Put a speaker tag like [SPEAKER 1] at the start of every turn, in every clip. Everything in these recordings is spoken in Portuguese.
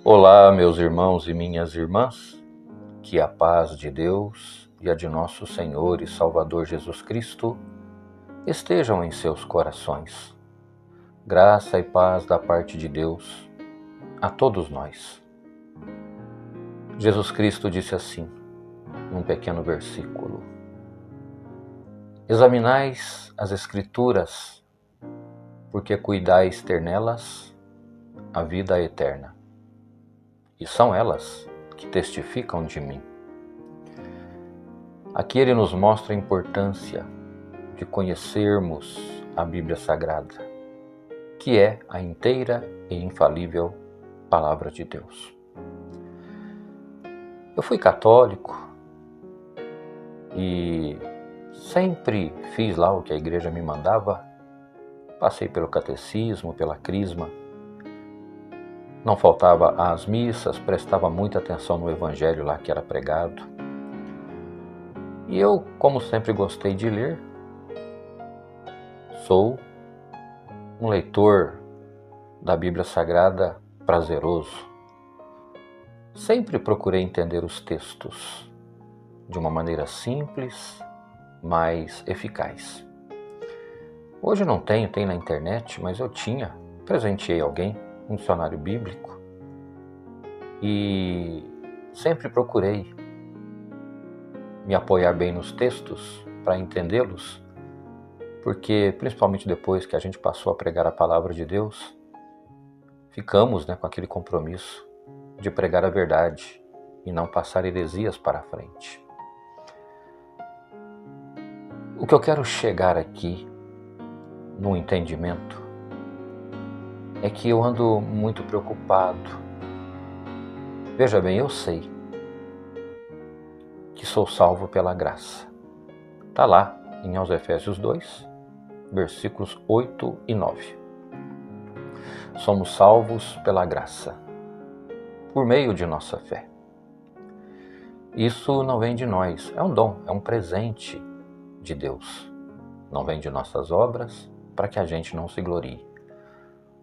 [SPEAKER 1] Olá, meus irmãos e minhas irmãs, que a paz de Deus e a de nosso Senhor e Salvador Jesus Cristo estejam em seus corações. Graça e paz da parte de Deus a todos nós. Jesus Cristo disse assim, num pequeno versículo: Examinais as Escrituras, porque cuidais ter nelas a vida eterna. E são elas que testificam de mim. Aqui ele nos mostra a importância de conhecermos a Bíblia Sagrada, que é a inteira e infalível Palavra de Deus. Eu fui católico e sempre fiz lá o que a igreja me mandava, passei pelo catecismo, pela crisma, não faltava às missas, prestava muita atenção no evangelho lá que era pregado. E eu, como sempre gostei de ler, sou um leitor da Bíblia Sagrada prazeroso. Sempre procurei entender os textos de uma maneira simples, mas eficaz. Hoje não tenho na internet, mas eu tinha, presenteei alguém, um dicionário bíblico, e sempre procurei me apoiar bem nos textos para entendê-los, porque principalmente depois que a gente passou a pregar a palavra de Deus, ficamos com aquele compromisso de pregar a verdade e não passar heresias para a frente. O que eu quero chegar aqui no entendimento é que eu ando muito preocupado. Veja bem, eu sei que sou salvo pela graça. Está lá em aos Efésios 2, versículos 8 e 9. Somos salvos pela graça, por meio de nossa fé. Isso não vem de nós, é um dom, é um presente de Deus. Não vem de nossas obras, para que a gente não se glorie.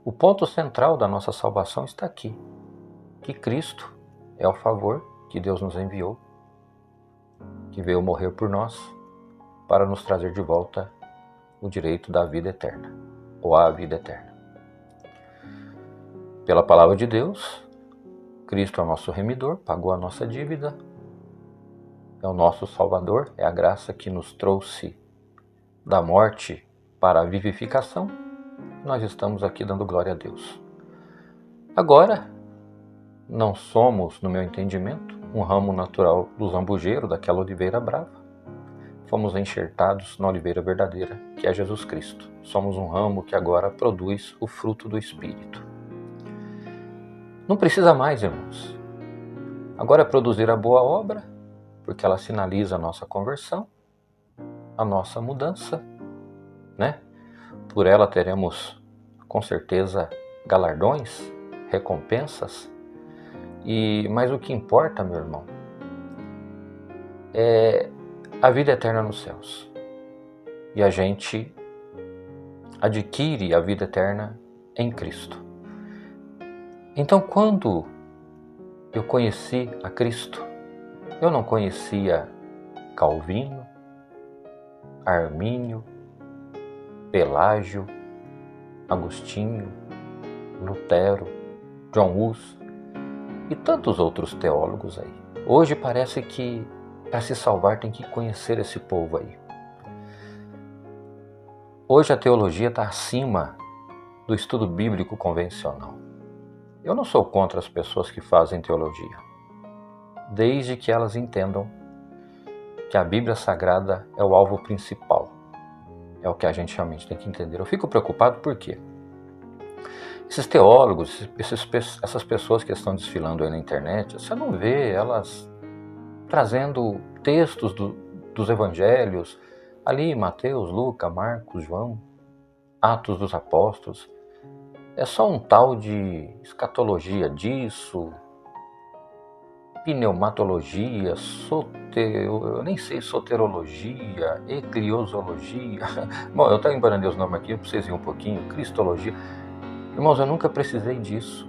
[SPEAKER 1] O ponto central da nossa salvação está aqui, que Cristo é o favor que Deus nos enviou, que veio morrer por nós, para nos trazer de volta o direito da vida eterna, ou a vida eterna. Pela palavra de Deus, Cristo é o nosso remidor, pagou a nossa dívida, é o nosso Salvador, é a graça que nos trouxe da morte para a vivificação. Nós estamos aqui dando glória a Deus. Agora, não somos, no meu entendimento, um ramo natural do zambujeiro, daquela oliveira brava. Fomos enxertados na oliveira verdadeira, que é Jesus Cristo. Somos um ramo que agora produz o fruto do Espírito. Não precisa mais, irmãos. Agora é produzir a boa obra, porque ela sinaliza a nossa conversão, a nossa mudança, Por ela teremos, com certeza, galardões, recompensas. Mas o que importa, meu irmão, é a vida eterna nos céus. E a gente adquire a vida eterna em Cristo. Então, quando eu conheci a Cristo, eu não conhecia Calvino, Armínio, Pelágio, Agostinho, Lutero, John Hus e tantos outros teólogos aí. Hoje parece que para se salvar tem que conhecer esse povo aí. Hoje a teologia está acima do estudo bíblico convencional. Eu não sou contra as pessoas que fazem teologia, desde que elas entendam que a Bíblia Sagrada é o alvo principal. É o que a gente realmente tem que entender. Eu fico preocupado por quê? Esses teólogos, essas pessoas que estão desfilando aí na internet, você não vê elas trazendo textos dos evangelhos, ali Mateus, Lucas, Marcos, João, Atos dos Apóstolos. É só um tal de escatologia disso, pneumatologia, eu nem sei, soterologia, ecliosologia. Bom, eu estou embaralhando os nomes aqui para vocês verem um pouquinho, cristologia. Irmãos, eu nunca precisei disso.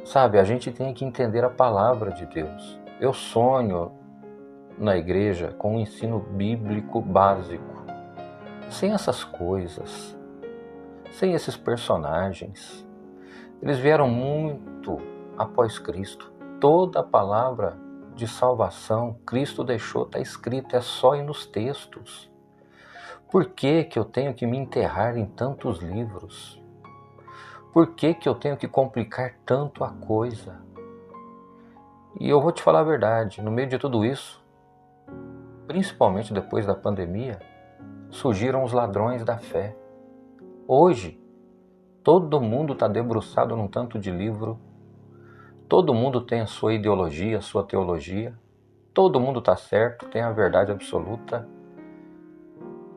[SPEAKER 1] Sabe, a gente tem que entender a palavra de Deus. Eu sonho na igreja com um ensino bíblico básico, sem essas coisas, sem esses personagens. Eles vieram muito após Cristo. Toda a palavra de salvação Cristo deixou, está escrito, é só ir nos textos. Por que eu tenho que me enterrar em tantos livros? Por que eu tenho que complicar tanto a coisa? E eu vou te falar a verdade, no meio de tudo isso, principalmente depois da pandemia, surgiram os ladrões da fé. Hoje, todo mundo está debruçado num tanto de livro, todo mundo tem a sua ideologia, a sua teologia, todo mundo está certo, tem a verdade absoluta.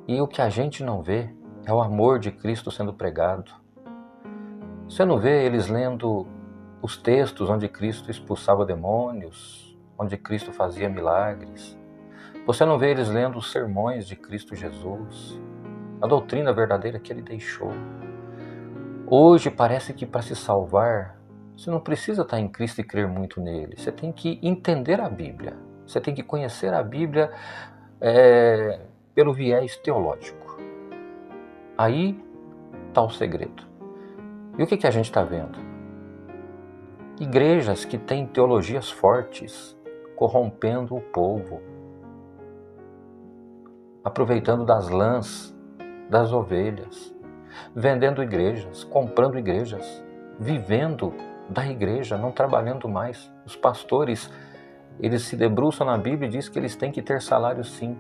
[SPEAKER 1] E o que a gente não vê é o amor de Cristo sendo pregado. Você não vê eles lendo os textos onde Cristo expulsava demônios, onde Cristo fazia milagres. Você não vê eles lendo os sermões de Cristo Jesus, a doutrina verdadeira que Ele deixou. Hoje parece que para se salvar, você não precisa estar em Cristo e crer muito nele. Você tem que entender a Bíblia. Você tem que conhecer a Bíblia pelo viés teológico. Aí está o segredo. E o que a gente está vendo? Igrejas que têm teologias fortes, corrompendo o povo, aproveitando das lãs, das ovelhas, vendendo igrejas, comprando igrejas, vivendo da igreja, não trabalhando mais. Os pastores, eles se debruçam na Bíblia e dizem que eles têm que ter salário sim.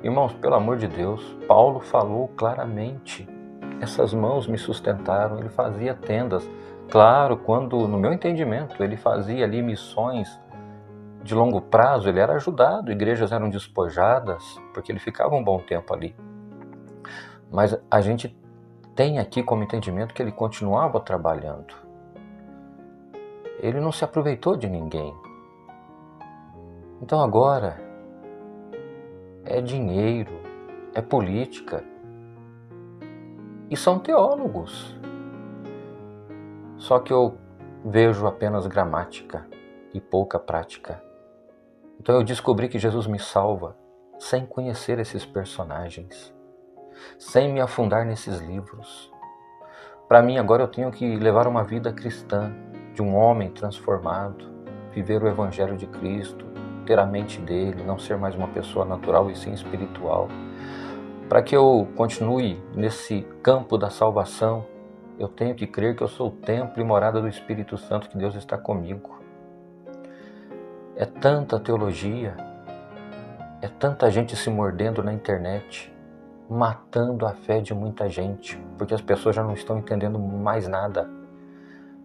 [SPEAKER 1] Irmãos, pelo amor de Deus, Paulo falou claramente, essas mãos me sustentaram, ele fazia tendas. Claro, quando, no meu entendimento, ele fazia ali missões de longo prazo, ele era ajudado, igrejas eram despojadas, porque ele ficava um bom tempo ali. Mas a gente tem aqui como entendimento que ele continuava trabalhando. Ele não se aproveitou de ninguém. Então agora é dinheiro, é política. E são teólogos. Só que eu vejo apenas gramática e pouca prática. Então eu descobri que Jesus me salva sem conhecer esses personagens, sem me afundar nesses livros. Para mim agora eu tenho que levar uma vida cristã, de um homem transformado, viver o Evangelho de Cristo, ter a mente dele, não ser mais uma pessoa natural e sim espiritual. Para que eu continue nesse campo da salvação, eu tenho que crer que eu sou o templo e morada do Espírito Santo, que Deus está comigo. É tanta teologia, é tanta gente se mordendo na internet, matando a fé de muita gente, porque as pessoas já não estão entendendo mais nada.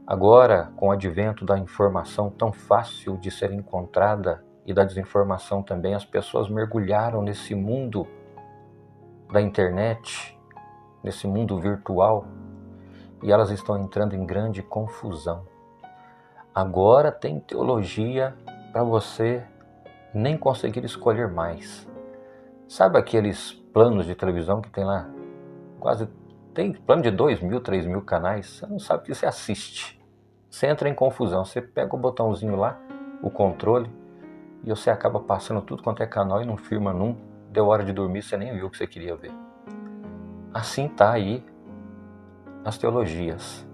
[SPEAKER 1] Agora, com o advento da informação tão fácil de ser encontrada e da desinformação também, as pessoas mergulharam nesse mundo da internet, nesse mundo virtual, e elas estão entrando em grande confusão. Agora tem teologia para você nem conseguir escolher mais. Sabe aqueles planos de televisão que tem lá? Tem plano de 2.000, 3.000 canais, você não sabe o que você assiste. Você entra em confusão, você pega o botãozinho lá, o controle, e você acaba passando tudo quanto é canal e não firma num. Deu hora de dormir, você nem viu o que você queria ver. Assim tá aí as teologias.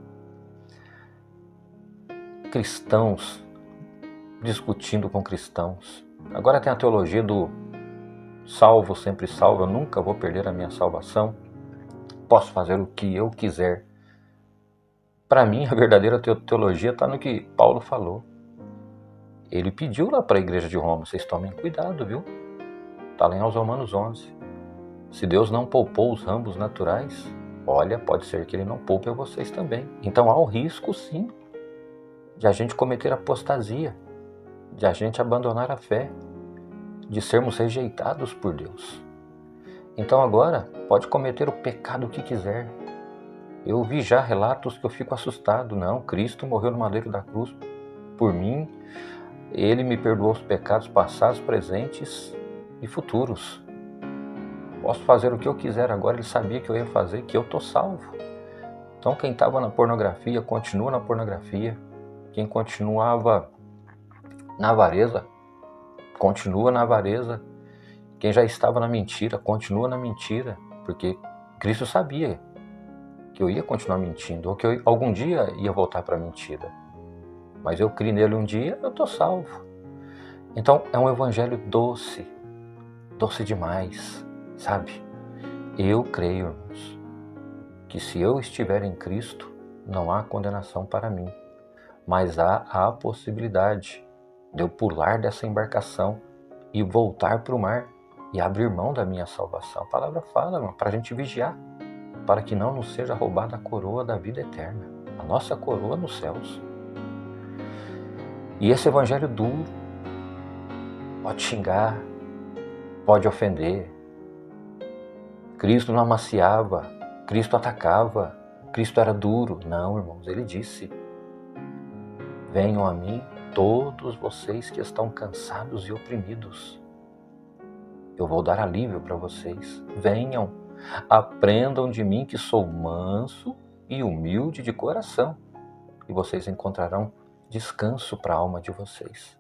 [SPEAKER 1] Cristãos discutindo com cristãos. Agora tem a teologia do salvo, sempre salvo, eu nunca vou perder a minha salvação, posso fazer o que eu quiser. Para mim, a verdadeira teologia está no que Paulo falou. Ele pediu lá para a igreja de Roma, vocês tomem cuidado, viu? Está lá em Romanos 11. Se Deus não poupou os ramos naturais, olha, pode ser que Ele não poupe a vocês também. Então há o risco, sim, de a gente cometer apostasia, de a gente abandonar a fé, de sermos rejeitados por Deus. Então agora, pode cometer o pecado que quiser. Eu vi já relatos que eu fico assustado. Não, Cristo morreu no madeiro da cruz por mim. Ele me perdoou os pecados passados, presentes e futuros. Posso fazer o que eu quiser agora. Ele sabia que eu ia fazer, que eu estou salvo. Então quem estava na pornografia, continua na pornografia. Quem continuava na avareza, continua na avareza. Quem já estava na mentira, continua na mentira, porque Cristo sabia que eu ia continuar mentindo, ou que eu algum dia ia voltar para a mentira. Mas eu criei nele um dia, eu estou salvo. Então é um evangelho doce, doce demais, sabe? Eu creio, irmãos, que se eu estiver em Cristo, não há condenação para mim, mas há a possibilidade de eu pular dessa embarcação e voltar para o mar e abrir mão da minha salvação. A palavra fala, irmão, para a gente vigiar, para que não nos seja roubada a coroa da vida eterna, a nossa coroa nos céus. E esse evangelho duro pode xingar, pode ofender. Cristo não amaciava, Cristo atacava, Cristo era duro. Não, irmãos, ele disse: venham a mim todos vocês que estão cansados e oprimidos. Eu vou dar alívio para vocês. Venham, aprendam de mim que sou manso e humilde de coração, e vocês encontrarão descanso para a alma de vocês,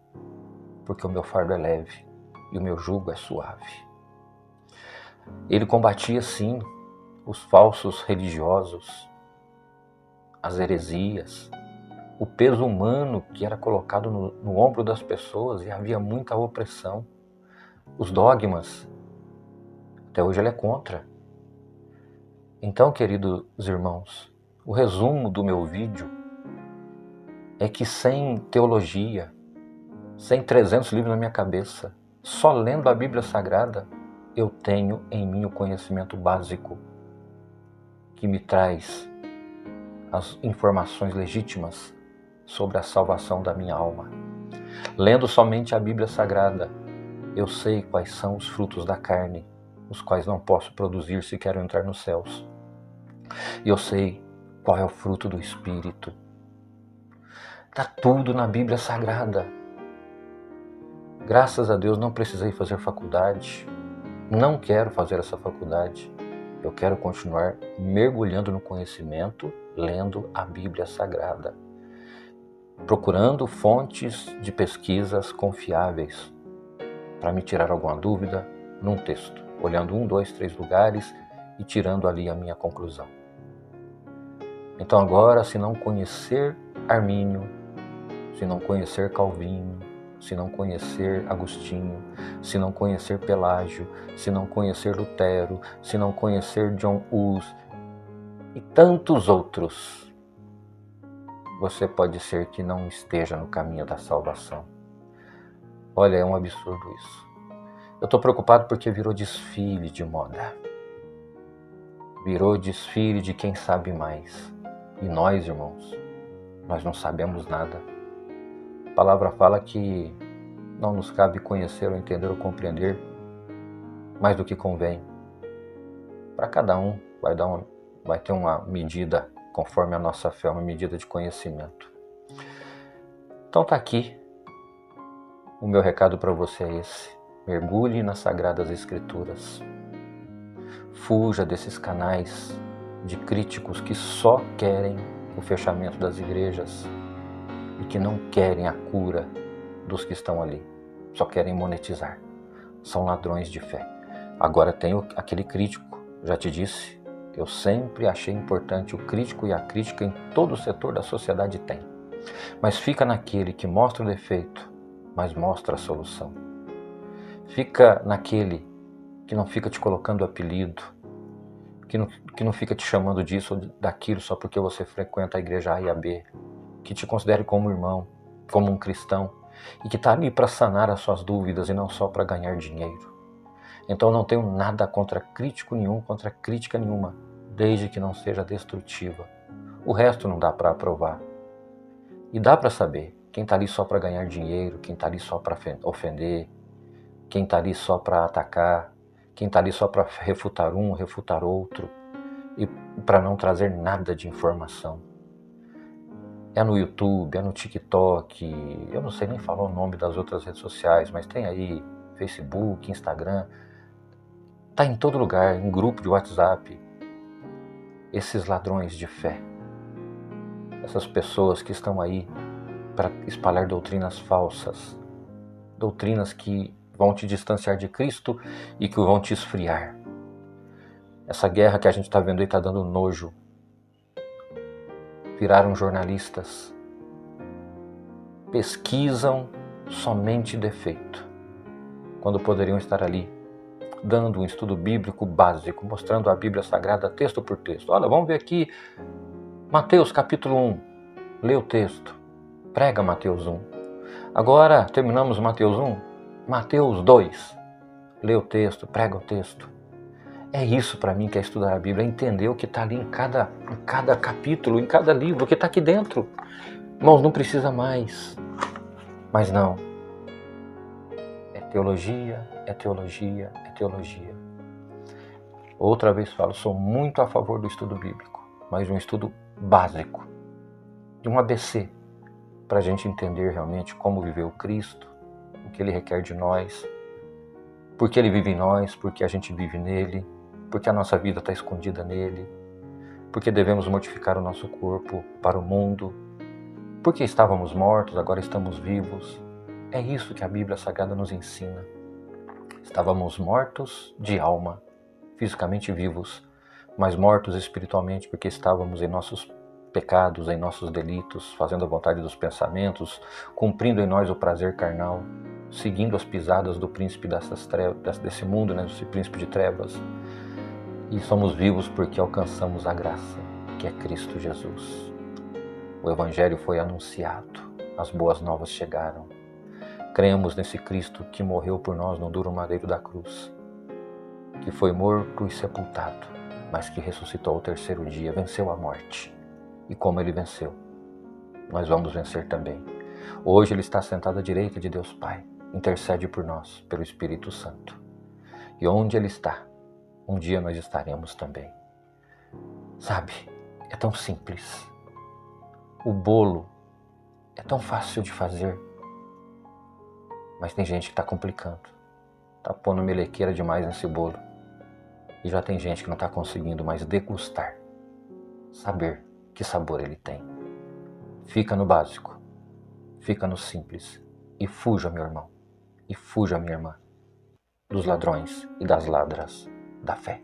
[SPEAKER 1] porque o meu fardo é leve e o meu jugo é suave. Ele combatia, sim, os falsos religiosos, as heresias, o peso humano que era colocado no ombro das pessoas, e havia muita opressão. Os dogmas, até hoje ele é contra. Então, queridos irmãos, o resumo do meu vídeo é que sem teologia, sem 300 livros na minha cabeça, só lendo a Bíblia Sagrada, eu tenho em mim o conhecimento básico que me traz as informações legítimas sobre a salvação da minha alma. Lendo somente a Bíblia Sagrada, eu sei quais são os frutos da carne, os quais não posso produzir se quero entrar nos céus. E eu sei qual é o fruto do Espírito. Está tudo na Bíblia Sagrada. Graças a Deus não precisei fazer faculdade. Não quero fazer essa faculdade. Eu quero continuar mergulhando no conhecimento, lendo a Bíblia Sagrada, procurando fontes de pesquisas confiáveis para me tirar alguma dúvida num texto, olhando 1, 2, 3 lugares e tirando ali a minha conclusão. Então agora, se não conhecer Armínio, se não conhecer Calvino, se não conhecer Agostinho, se não conhecer Pelágio, se não conhecer Lutero, se não conhecer John Hus e tantos outros, você pode ser que não esteja no caminho da salvação. Olha, é um absurdo isso. Eu estou preocupado porque virou desfile de moda. Virou desfile de quem sabe mais. E nós, irmãos, nós não sabemos nada. A palavra fala que não nos cabe conhecer ou entender ou compreender mais do que convém. Para cada um vai ter uma medida conforme a nossa fé, uma medida de conhecimento. Então tá aqui. O meu recado para você é esse: mergulhe nas Sagradas Escrituras. Fuja desses canais de críticos que só querem o fechamento das igrejas e que não querem a cura dos que estão ali. Só querem monetizar. São ladrões de fé. Agora tem aquele crítico, já te disse, eu sempre achei importante o crítico, e a crítica em todo o setor da sociedade tem. Mas fica naquele que mostra o defeito, mas mostra a solução. Fica naquele que não fica te colocando apelido, que não fica te chamando disso ou daquilo só porque você frequenta a igreja A e a B, que te considere como irmão, como um cristão, e que está ali para sanar as suas dúvidas e não só para ganhar dinheiro. Então não tenho nada contra crítico nenhum, contra crítica nenhuma, desde que não seja destrutiva. O resto não dá para aprovar. E dá para saber quem está ali só para ganhar dinheiro, quem está ali só para ofender, quem está ali só para atacar, quem está ali só para refutar um, refutar outro, e para não trazer nada de informação. É no YouTube, é no TikTok, eu não sei nem falar o nome das outras redes sociais, mas tem aí Facebook, Instagram, tá em todo lugar, em grupo de WhatsApp. Esses ladrões de fé, essas pessoas que estão aí para espalhar doutrinas falsas, doutrinas que vão te distanciar de Cristo e que vão te esfriar. Essa guerra que a gente está vendo aí está dando nojo. Viraram jornalistas, pesquisam somente defeito, quando poderiam estar ali dando um estudo bíblico básico, mostrando a Bíblia Sagrada texto por texto. Olha, vamos ver aqui Mateus capítulo 1, lê o texto, prega Mateus 1. Agora terminamos Mateus 1, Mateus 2, lê o texto, prega o texto. É isso para mim que é estudar a Bíblia, é entender o que está ali em cada capítulo, em cada livro, o que está aqui dentro. Irmãos, não precisa mais. Mas não. É teologia, é teologia, é teologia. Outra vez falo, sou muito a favor do estudo bíblico, mas de um estudo básico, de um ABC, para a gente entender realmente como viveu Cristo, o que Ele requer de nós, porque Ele vive em nós, porque a gente vive nele, porque a nossa vida está escondida nele, porque devemos mortificar o nosso corpo para o mundo, porque estávamos mortos, agora estamos vivos. É isso que a Bíblia Sagrada nos ensina. Estávamos mortos de alma, fisicamente vivos, mas mortos espiritualmente porque estávamos em nossos pecados, em nossos delitos, fazendo a vontade dos pensamentos, cumprindo em nós o prazer carnal, seguindo as pisadas do príncipe desse mundo, né, desse príncipe de trevas. E somos vivos porque alcançamos a graça, que é Cristo Jesus. O Evangelho foi anunciado, as boas novas chegaram. Cremos nesse Cristo que morreu por nós no duro madeiro da cruz, que foi morto e sepultado, mas que ressuscitou ao terceiro dia, venceu a morte. E como Ele venceu, nós vamos vencer também. Hoje Ele está sentado à direita de Deus Pai, intercede por nós, pelo Espírito Santo. E onde Ele está, um dia nós estaremos também. Sabe, é tão simples. O bolo é tão fácil de fazer, mas tem gente que está complicando. Está pondo melequeira demais nesse bolo. E já tem gente que não está conseguindo mais degustar, saber que sabor ele tem. Fica no básico, fica no simples. E fuja, meu irmão, e fuja, minha irmã, dos ladrões e das ladras da fé.